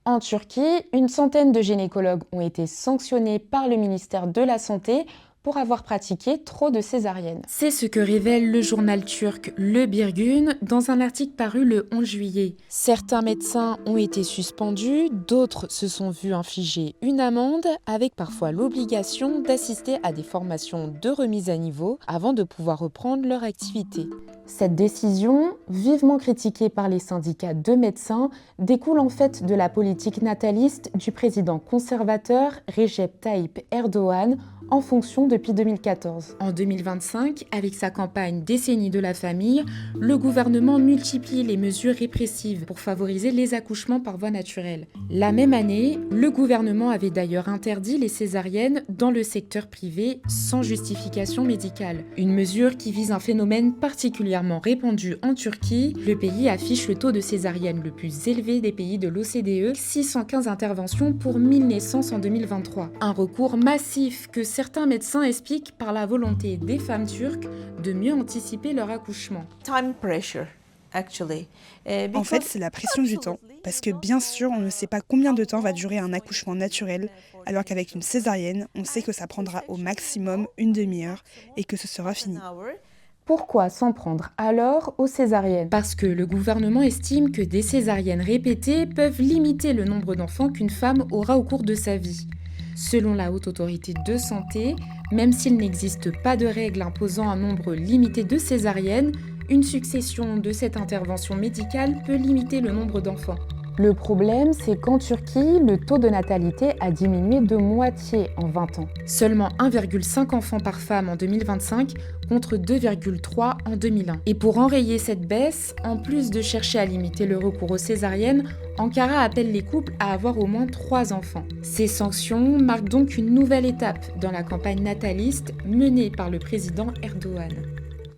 En Turquie, une centaine de gynécologues ont été sanctionnés par le ministère de la Santé pour avoir pratiqué trop de césariennes. C'est ce que révèle le journal turc Le Birgun dans un article paru le 11 juillet. Certains médecins ont été suspendus, d'autres se sont vus infliger une amende avec parfois l'obligation d'assister à des formations de remise à niveau avant de pouvoir reprendre leur activité. Cette décision, vivement critiquée par les syndicats de médecins, découle en fait de la politique nataliste du président conservateur Recep Tayyip Erdoğan en fonction depuis 2014. En 2025, avec sa campagne Décennie de la famille, le gouvernement multiplie les mesures répressives pour favoriser les accouchements par voie naturelle. La même année, le gouvernement avait d'ailleurs interdit les césariennes dans le secteur privé sans justification médicale. Une mesure qui vise un phénomène particulièrement répandu en Turquie. Le pays affiche le taux de césariennes le plus élevé des pays de l'OCDE, 615 interventions pour 1000 naissances en 2023. Un recours massif que certains médecins expliquent par la volonté des femmes turques de mieux anticiper leur accouchement. Time pressure, actually. En fait, c'est la pression du temps, parce que bien sûr, on ne sait pas combien de temps va durer un accouchement naturel, alors qu'avec une césarienne, on sait que ça prendra au maximum une demi-heure et que ce sera fini. Pourquoi s'en prendre alors aux césariennes? Parce que le gouvernement estime que des césariennes répétées peuvent limiter le nombre d'enfants qu'une femme aura au cours de sa vie. Selon la Haute Autorité de Santé, même s'il n'existe pas de règle imposant un nombre limité de césariennes, une succession de cette intervention médicale peut limiter le nombre d'enfants. Le problème, c'est qu'en Turquie, le taux de natalité a diminué de moitié en 20 ans. Seulement 1,5 enfants par femme en 2025 contre 2,3 en 2001. Et pour enrayer cette baisse, en plus de chercher à limiter le recours aux césariennes, Ankara appelle les couples à avoir au moins 3 enfants. Ces sanctions marquent donc une nouvelle étape dans la campagne nataliste menée par le président Erdoğan.